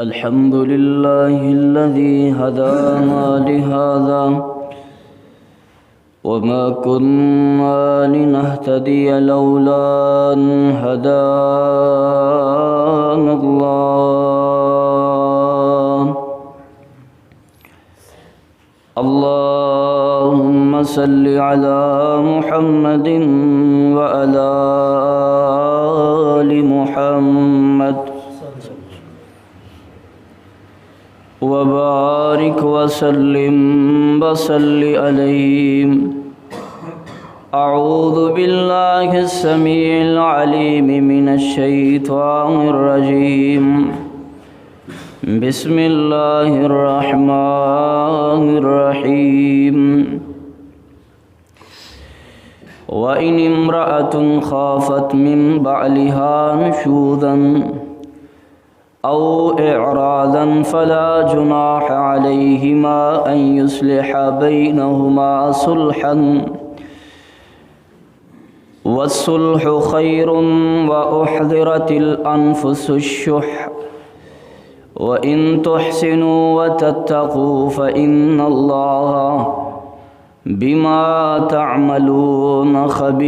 الحمد لله الذي هدانا لهذا وما كنا لنهتدي لولا أن هدانا الله. اللهم صل على محمد وعلى آل محمد وبارك وسلم وصل عليهم. أعوذ بالله السميع العليم من الشيطان الرجيم. بسم الله الرحمن الرحيم. وإن امرأة خافت من بعلها نشوزا أو إعراضا فلا جناح عليهما أن يصلح بينهما صلحا والصلح خير وأحضرت الأنفس الشح وإن تحسنوا وتتقوا فإن الله بما تعملون خبير.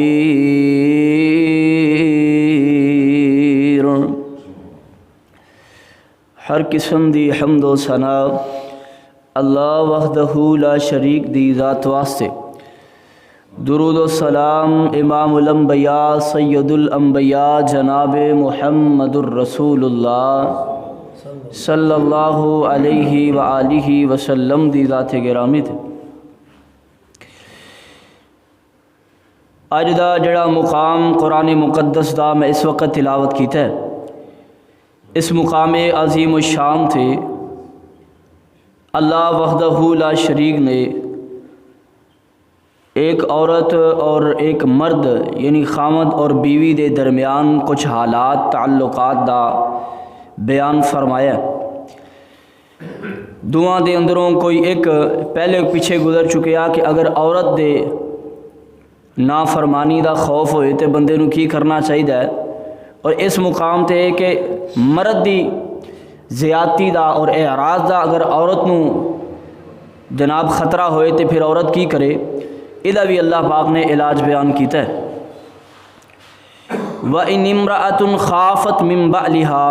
ہر قسم دی حمد و ثنا اللہ وحدہ لا شریک دی ذات واسطے. درود و سلام امام الانبیاء سید الانبیاء جناب محمد الرسول اللہ صلی اللہ علیہ وآلہ وسلم دی ذات گرامی تھے. اج دا جڑا مقام قرآن مقدس دا میں اس وقت تلاوت کیتا ہے، اس مقام عظیم الشان تھے. اللہ وحدہ لا شریک نے ایک عورت اور ایک مرد یعنی خامد اور بیوی دے درمیان کچھ حالات تعلقات دا بیان فرمایا. دعا دے اندروں کوئی ایک پہلے پیچھے گزر چکیا کہ اگر عورت دے نافرمانی دا خوف ہوئے تو بندے نو کی کرنا چاہیے، اور اس مقام تے کہ مرد دی زیادتی دا اور اعراض دا اگر عورت نو جناب خطرہ ہوئے تو پھر عورت کی کرے، ادا بھی اللہ پاک نے علاج بیان کیتا ہے. وَإِنِ امْرَأَةٌ خَافَتْ مِنْ بَعْلِهَا،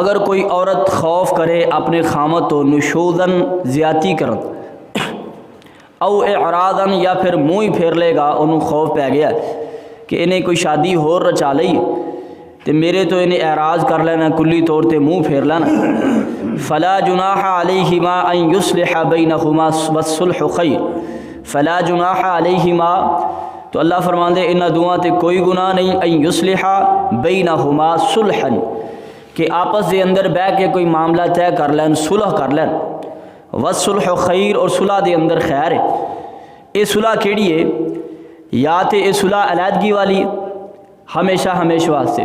اگر کوئی عورت خوف کرے اپنے خامد تو نشوزن زیادتی کرن، او اعراضن یا پھر منہ ہی پھیر لے گا، انہوں خوف پہ گیا کہ انہیں کوئی شادی ہو رچا لئی تو میرے تو انہیں اعراض کر لینا، کلی طور تے منہ پھیر لینا. فلا جناح علیہما ان یصلح بینہما والصلح خیر. فلا جناح علیہما، تو اللہ فرماندے انہاں دعا تے کوئی گناہ نہیں، ان یصلح بینہما صلحا، کہ آپس دے اندر بیٹھ کے کوئی معاملہ طے کر لین، صلح کر لین. والصلح خیر، اور صلح دے اندر خیر ہے. یہ صلح کیڑی ہے؟ یا تو یہ صلح علیحدگی والی ہمیشہ واسطے،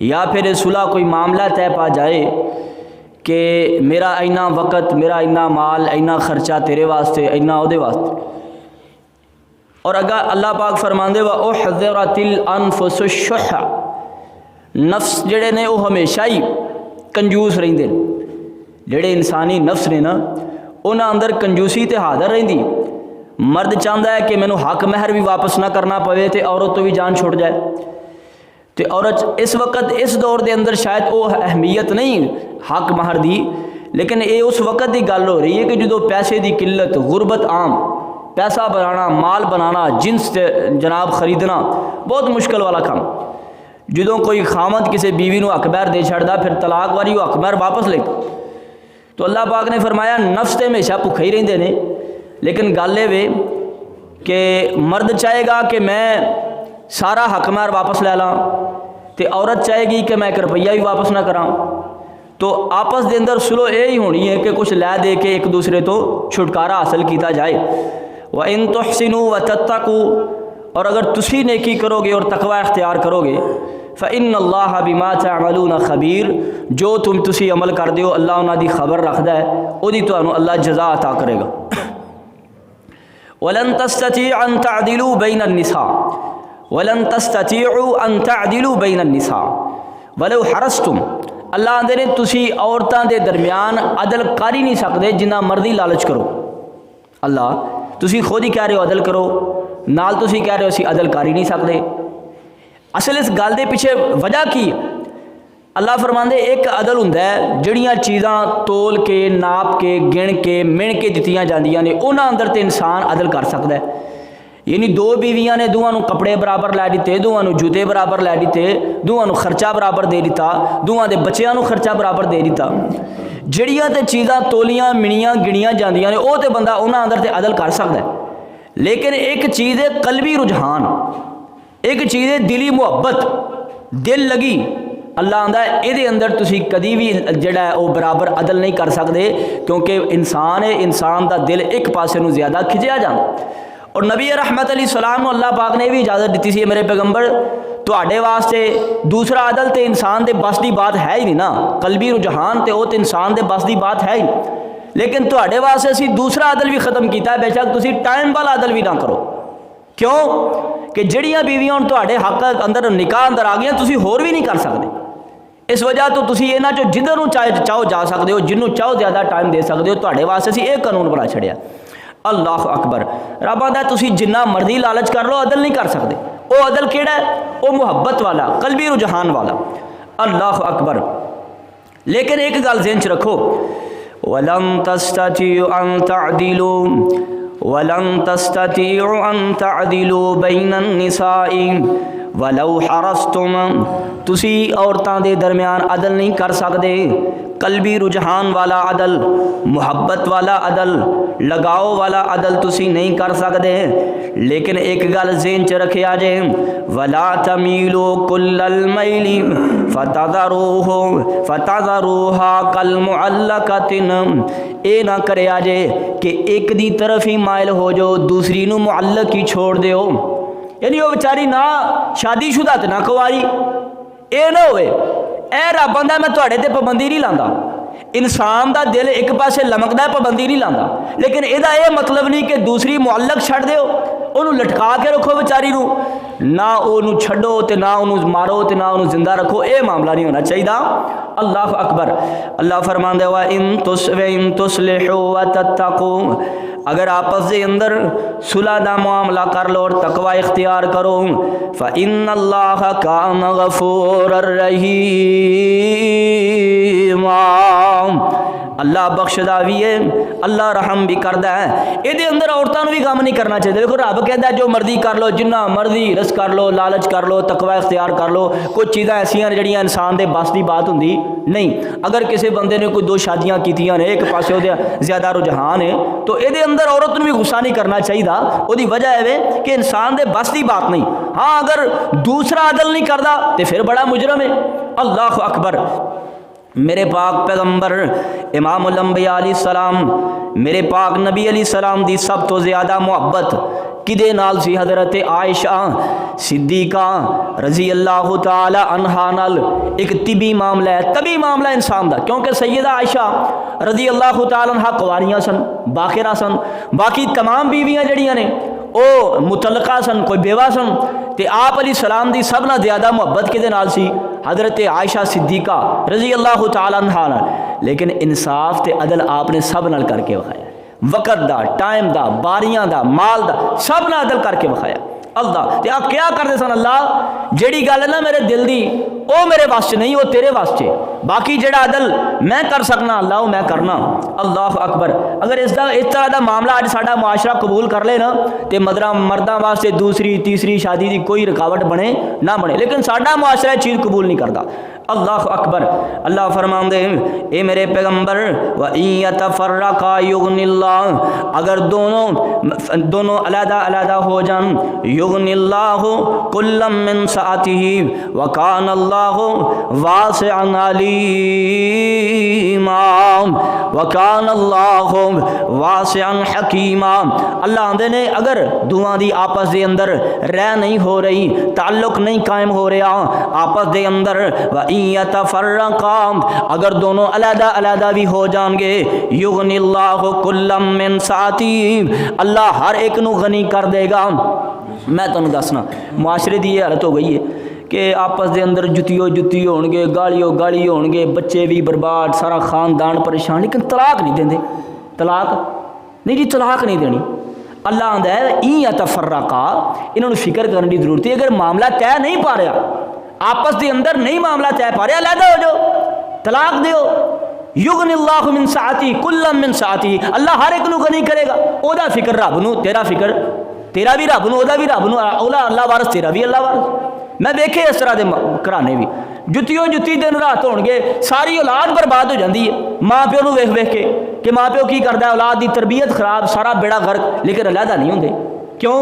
یا پھر یہ صلح کوئی معاملہ طے پا جائے کہ میرا اینا وقت، میرا اینا مال، اینا خرچہ تیرے واسطے، اینا او دے واسطے. اور اگر اللہ پاک فرماندے وَأُحْضِرَتِ الْأَنفُسُ الشُّحَّ، نفس جڑے نے وہ ہمیشہ ہی کنجوس رہندے، جڑے انسانی نفس نے نا انہاں اندر کنجوسی تے حاضر رہندی. مرد چاہتا ہے کہ مینوں حق مہر بھی واپس نہ کرنا پوے تے عورت تو بھی جان چھوڑ جائے. تے عورت اس وقت اس دور دے اندر شاید وہ اہمیت نہیں حق مہر دی، لیکن یہ اس وقت دی گل ہو رہی ہے کہ جدو پیسے دی قلت، غربت عام، پیسہ بنانا، مال بنانا، جنس جناب خریدنا بہت مشکل والا کام. جدو کوئی خامد کسی بیوی نو حق مہر دے چھڑدا، پھر طلاق والی وہ حق مہر واپس لے. تو اللہ پاک نے فرمایا نفس تے ہمیشہ بھکھے ہی رہندے نے، لیکن گل یہ کہ مرد چاہے گا کہ میں سارا حق مہر واپس لے لاں، تے عورت چاہے گی کہ میں 1 روپیہ بھی واپس نہ کراں. تو آپس دے اندر صلح یہی ہونی ہے کہ کچھ لے دے کے ایک دوسرے تو چھٹکارا حاصل کیتا جائے. وَإِن تُحْسِنُوا وَتَتَّقُوا، اور اگر تسی نیکی کرو گے اور تقوی اختیار کرو گے، فَإِنَّ اللَّهَ بِمَا تَعْمَلُونَ خَبِيرٌ، جو تسی عمل کر دیو اللہ انہاں دی خبر رکھدا ہے، اودی تانوں اللہ جزا عطا کرے گا. وَلَن تَسْتَطِيعُوا أَن تَعْدِلُوا بَيْنَ النِّسَاءِ وَلَن تَسْتَطِيعُوا أَن تَعْدِلُوا بَيْنَ النِّسَاءِ وَلَوْ حَرَصْتُمْ، اللہ آندے نے تسی عورتاں دے درمیان عدل کر ہی نہیں سکتے جنہ مرضی لالچ کرو. اللہ تسی خود ہی کہہ رہے ہو عدل کرو، نال تسی کہہ رہے ہو اسی عدل کر ہی نہیں سکتے. اصل اس گل دے پیچھے وجہ کی؟ اللہ فرماندے ایک عدل ہوندا ہے جڑیاں چیزاں تول کے ناپ کے گن کے من کے دتیاں جاندیاں نے انہاں اندر تے انسان عدل کر سکدا ہے. یعنی دو بیویاں نے دوواں نوں کپڑے برابر لے دیتے، دوواں نوں جوتے برابر لے دیتے، دوواں نوں خرچہ برابر دے دیتا، دوواں دے بچیاں نوں خرچہ برابر دے دیتا. جڑیاں تے چیزاں تولیاں منیاں گنیاں جاندیاں نے او تے بندہ انہاں اندر تے عدل کر سکدا ہے. لیکن ایک چیز ہے قلبی رجحان، ایک چیز ہے دلی محبت، دل لگی. اللہ آندا ہے یہ اندر تسی کدی بھی جڑا ہے وہ برابر عدل نہیں کر سکتے، کیونکہ انسان ہے، انسان دا دل ایک پاسے نو زیادہ کھچیا جانا. اور نبی رحمت علیہ السلام نو اللہ پاک نے بھی اجازت دیتی سی میرے پیغمبر تواڈے واسطے دوسرا عدل تے انسان دے بس دی بات ہے ہی نہیں نا، قلبی رجحان تے او تے انسان دے بس دی بات ہے ہی نہیں. لیکن تواڈے واسطے اسی دوسرا عدل بھی ختم کیتا ہے، بے شک تسی ٹائم والا عدل بھی نہ کرو. کیوں کہ جڑیاں بیویاں ہن تواڈے حق اندر نکاح اندر آ گئیاں تسی ہور بھی نہیں کر سکتے. اس وجہ تو تسی انہاں چوں جدھر نوں چاہو جا سکتے ہو، جنوں چاہو زیادہ ٹائم دے سکتے ہو. تواڈے واسطے اسی ایک قانون بنا چھڑیا. اللہ اکبر. رب آندا تسی جنہ مرضی لالچ کر لو عدل نہیں کر سکتے. او عدل کیڑا ہے؟ او محبت والا، قلبی رجحان والا. اللہ اکبر. لیکن ایک گل ذہن چ رکھو، وَلَن تَسْتَطِيعُوا أَن تَعْدِلُوا وَلَن تَسْتَطِيعُوا أَن تَعْدِلُوا بَيْنَ النِّسَاءِ وَلَوْ حَرَصْتُمْ. تسی عورتاں دے درمیان عدل نہیں کر سکتے، قلبی رجحان والا عدل، محبت والا عدل، لگاؤ والا عدل تسی نہیں کر سکتے. لیکن ایک گل ذہن چ رکھیا جے، وَلَا تَمِيلُوا كُلَّ الْمَيْلِ فَتَذَرُوهَا كَالْمُعَلَّقَةِ. اے نہ کریا جے کہ ایک دی طرف ہی مائل ہو جو دوسری نو معلق ہی چھوڑ دیو. یعنی وہ بیچاری نہ شادی شدہ تے نہ کواری. اے نہ ہوئے اے رب آندا میں تواڈے تے پابندی نہیں لاندا. انسان دا دل ایک پاسے لمکدا ہے، پابندی نہیں لاندا. لیکن ایدا اے مطلب نہیں کہ دوسری معلق چھڑ دیو، انہوں لٹکا کے رکھو بیچاری نو، نہ انہوں چھڈو تے نہ انہوں مارو تے نہ انہوں زندہ رکھو. اے معاملہ نہیں ہونا چاہیے. اللہ اکبر. اللہ فرماندا ہے وَإِن تُصْلِحُوا وَتَتَّقُوا. اگر آپس دے اندر صلح دا معاملہ کر لو اور تقوی اختیار کرو، فَإِنَّ اللَّهَ كَانَ غَفُورًا رَحِيمًا. اللہ بخشدا بھی ہے، اللہ رحم بھی کردا ہے. یہ اندر عورتوں بھی کام نہیں کرنا چاہیے. دیکھو رب کہتا ہے جو مرضی کر لو، جنہ مرضی رس کر لو، لالچ کر لو، تقوی اختیار کر لو. کچھ چیزاں ایسیاں جڑیاں انسان دے بس دی بات ہوندی نہیں. اگر کسی بندے نے کوئی دو شادیاں کیتیاں نے، ایک پاسے وہ زیادہ رجحان ہے، تو یہ اندر عورت بھی غصہ نہیں کرنا چاہیے. وہ وجہ ہے کہ انسان دے بس دی بات نہیں. ہاں اگر دوسرا عدل نہیں کردا تو پھر بڑا مجرم ہے. اللہ اکبر. میرے پاک پیغمبر امام الانبیاء علیہ السلام، میرے پاک نبی علیہ السلام دی سب تو زیادہ محبت کدے نال سی؟ حضرت عائشہ صدیقہ رضی اللہ تعالی عنہا نال. ایک طبی معاملہ ہے، طبی معاملہ انسان دا، کیونکہ سیدہ عائشہ رضی اللہ تعالی عنہا قواریاں سن، باخرہ سن. باقی تمام بیویاں جڑیاں نے او مطلقہ سن، کوئی بیوہ سن. تے آپ علیہ السلام دی سب نال زیادہ محبت کدے نال سی؟ حضرت عائشہ صدیقہ رضی اللہ تعالی عنہا نال. لیکن انصاف تے عدل آپ نے سب نال کر کے وکھایا. وقت دا، ٹائم دا، باریاں دا، مال دا، سب نال عدل کر کے وکھایا. اللہ تے آپ کیا کرتے سن؟ اللہ جیڑی گل ہے نا میرے دل دی او میرے واسطے نہیں، وہ تیرے واسطے. باقی جڑا عدل میں کر سکنا اللہ وہ میں کرنا. اللہ اکبر. اگر اس طرح دا معاملہ اج ساڈا معاشرہ قبول کر لے نا تے مرداں واسطے دوسری تیسری شادی دی کوئی رکاوٹ بنے نہ بنے. لیکن ساڈا معاشرہ چیز قبول نہیں کرتا. اللہ اکبر. اللہ فرماندے اے میرے پیغمبر وَإِن يَتَفَرَّقَا يُغْنِ اللَّهُ. اگر دونوں علیحدہ علیحدہ ہو جان، یغنی اللہ کلا من سعته وکان اللہ واسعا علیما وکان اللہ واسعا حکیما. اللہ آندے نے اگر دوواں دی آپس دے اندر رہ نہیں ہو رہی، تعلق نہیں قائم ہو رہا آپس دے اندر، وَإِن يَتَفَرَّقَا اگر دونوں علیحدہ علیحدہ بھی ہو جان گے، یغنی اللہ کلا من سعته اللہ ہر ایک نو غنی کر دے گا. میں تمہیں دسنا معاشرے دی یہ حالت ہو گئی ہے کہ آپس دے اندر جتی ہون گے، گالی ہون گے، بچے بھی برباد، سارا خاندان پریشان، لیکن طلاق نہیں دیندے، طلاق نہیں جی، طلاق نہیں دینی۔ اللہ آندا ہے این یتفرقا، انہوں نے فکر کرنے کی ضرورت ہے، اگر معاملہ طے نہیں پا رہا، آپس دے اندر نہیں معاملہ طے پا رہا، علیحدہ ہو جاؤ، طلاق دیو۔ یغنی اللہ من سعتی کلا من سعتی، اللہ ہر ایک نو غنی کرے گا، او دا فکر رب نو، تیرا فکر تیرا بھی رب نو، او دا بھی رب نو، اولا اللہ وارث تیرا بھی اللہ وارث۔ میں دیکھے اس طرح دے گھرانے بھی جتی دن رات ہون گے، ساری اولاد برباد ہو جاندی ہے ماں پیو نو ویکھ ویکھ کے کہ ماں پیو کی کردا ہے، اولاد دی تربیت خراب، سارا بیڑا غرق، لیکن علیحدہ نہیں ہوندے۔ کیوں؟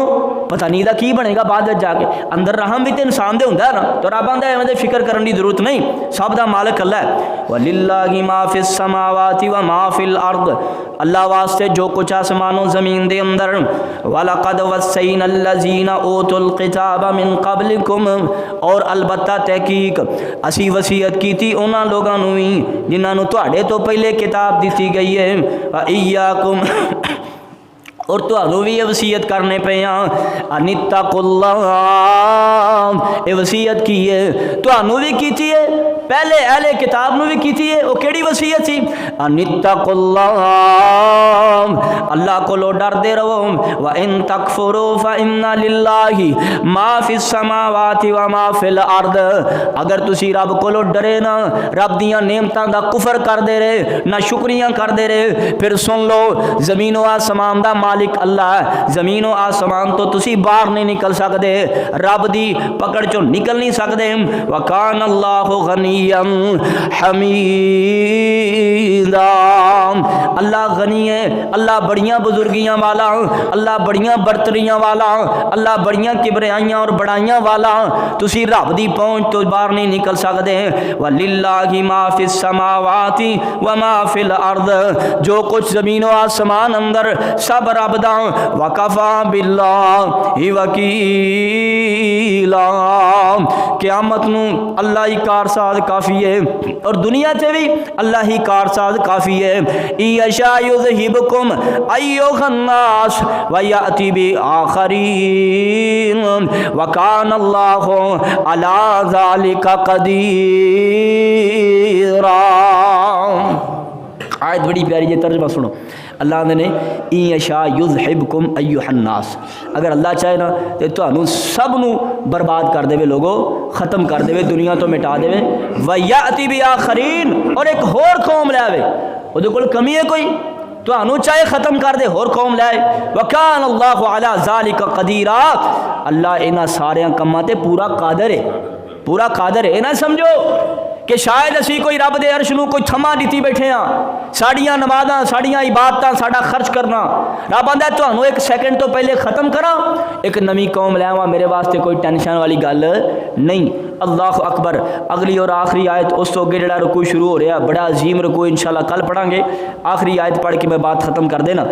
پتہ نہیں دا کی بنے گا بعد وچ جا کے، اندر رحم بھی تے انسان دے ہوندا ہے نا، تو رب آندا ہے ایویں دے فکر کرن دی ضرورت نہیں، سب دا مالک اللہ ہے۔ وَلِلَّهِ مَا فِي السَّمَاوَاتِ وَمَا فِي الْأَرْضِ، اللہ واسطے جو کچھ آسمان و زمین دے اندر۔ وَلَقَدْ وَصَّيْنَا الَّذِينَ أُوتُوا الْكِتَابَ مِن قَبْلِكُمْ، اور البتہ تحقیق اسی وصیت کیتی انہاں لوگاں نوں وی جنہاں نوں تہاڈے تو پہلے کتاب دتی گئی ہے، وَإِيَّاكُمْ، اور تہانوں بھی یہ وصیت کرنے پہ ان اتقوا اللہ، یہ وصیت کی ہے تہانوں بھی کیتی ہے، پہلے اہل کتاب نو بھی کیتی ہے، وہ کیڑی وصیت سی؟ ان اتقوا اللہ، اللہ کو لو ڈردے رہو۔ وَإِن تَكْفُرُوا فَإِنَّ لِلَّهِ مَا فِي السَّمَاوَاتِ وَمَا فِي الْأَرْضِ، اگر تسی رب کو لو ڈرے نا، رب دیاں نعمتاں دا کفر کر دے رہے، نہ شکریاں کر دے رہے، پھر سن لو زمین و آسمان دا مالک اللہ ہے، زمین و آسمان تو تسی باہر نہیں نکل سکتے، رب دی پکڑ چوں نکل نہیں سکتے۔ وَكَانَ اللَّهُ غَنِيًّا حَمِيدًا، اللہ غنی ہے، اللہ بڑیاں بزرگیاں والا، اللہ بڑیاں برتریاں والا، اللہ بڑیاں کبریائیاں اور بڑائیاں والا، تسی رب دی پہنچ تو باہر نہیں نکل سکتے۔ وَلِلَّهِ مَا فِي السَّمَاوَاتِ وَمَا فِي الْأَرْضِ، جو کچھ زمین و آسمان اندر سب رب دا۔ وَكَفَى بِاللَّهِ وَكِيلًا، قیامت نو اللہ ہی کارساز کافی ہے، اور دنیا تے بھی اللہ ہی کارساز کافی ہے۔ یشاء یذہبکم ایھا الناس ویأتی بآخرین وکان اللہ علی ذلک قدیرا۔ آیت بڑی پیاری ہے، ترجمہ سنو۔ اللہ نے این یشاء یذہبکم ایھا الناس، اگر اللہ چاہے نا تو تانوں سب نو برباد کر دے، لوگو ختم کر دے، دنیا تو مٹا دے، ویاتی بآخرین، اور ایک ہور قوم لے آوے، او دے کول کمی ہے کوئی، تانوں چاہے ختم کر دے ہور قوم لے آئے۔ وکان اللہ علی ذالک قدیرا، اللہ انہاں سارے کماں تے پورا قادر ہے، پورا قادر ہے۔ نہ سمجھو کہ شاید اسی کوئی رب دے عرش نو کوئی تھما دیتی بیٹھے ہاں، ساڑیاں نمازاں ساڑیاں عبادتاں ساڑا خرچ کرنا، رب آندا ہے تانوں ایک سیکنڈ تو پہلے ختم کراں، ایک نمی قوم لے آواں، میرے واسطے کوئی ٹینشن والی گل نہیں۔ اللہ اکبر۔ اگلی اور آخری آیت، اس تو اگے جڑا رکوع شروع ہو رہا، بڑا عظیم رکوع، انشاءاللہ کل پڑھیں گے، آخری آیت پڑھ کے میں بات ختم کر دینا۔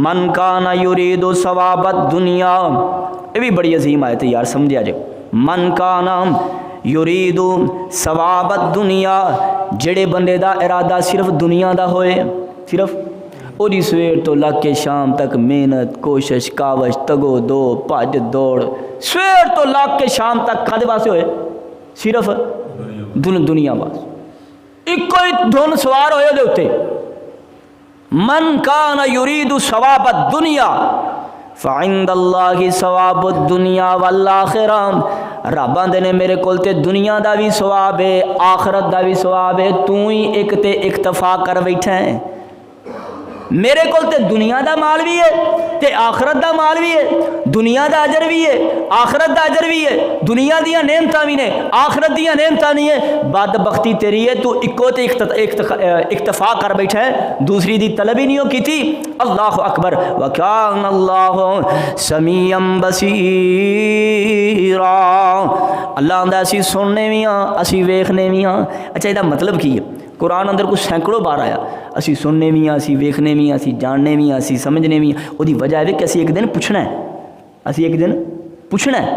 من کان یرید ثواب الدنیا، یہ بھی بڑی عظیم آیت ہے یار، سمجھا جائے۔ من کان یرید ثواب الدنیا، جڑے بندے دا ارادہ صرف دنیا دا ہوئے، صرف اوری سویر تو لگ کے شام تک محنت کوشش کاوش تگو دو بھج دوڑ، سویر تو لگ کے شام تک کھدے واسطے ہوئے، صرف دنیا بس، ایک کوئی دھن سوار ہوئے دے اتے۔ من کان یرید ثواب الدنیا فعند اللہ ثواب الدنیا والآخرہ، رب آندے نے میرے کول تے دنیا دا بھی ثواب ہے، آخرت دا بھی ثواب ہے، تو ہی ایک تے اکتفا کر بیٹھا ہے۔ میرے کول تے دنیا دا مال بھی ہے تے آخرت دا مال بھی ہے، دنیا دا اجر بھی ہے آخرت دا اجر بھی ہے، دنیا دیاں نعمتاں بھی نے آخرت دیاں نعمتاں نہیں ہے۔ بدبختی تیری ہے تو اکو تے اکتفا کر بیٹھا ہے، دوسری دی طلب ہی نہیں ہو کی تھی۔ اللہ اکبر۔ وکان اللہ سمیعا بصیرا، اللہ آندا اسی سننے بھی ہاں اسی ویکھنے بھی ہاں۔ اچھا یہ مطلب کی ہے؟ قرآن اندر کچھ سینکڑوں بار آیا، اسی سننے بھی ہاں اسی ویکھنے بھی ہاں اسی جاننے بھی ہاں اسی سمجھنے بھی ہاں۔ وہ دی وجہ ہے کہ اسی ایک دن پوچھنا ہے، اسی ایک دن پوچھنا ہے،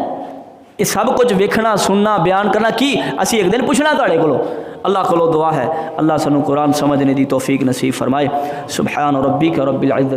یہ سب کچھ ویکھنا سننا بیان کرنا کی اسی ایک دن پوچھنا تھوڑے کولو۔ اللہ کولو دعا ہے اللہ سانو قرآن سمجھنے دی توفیق نصیب فرمائے۔ سبحان ربک رب العزت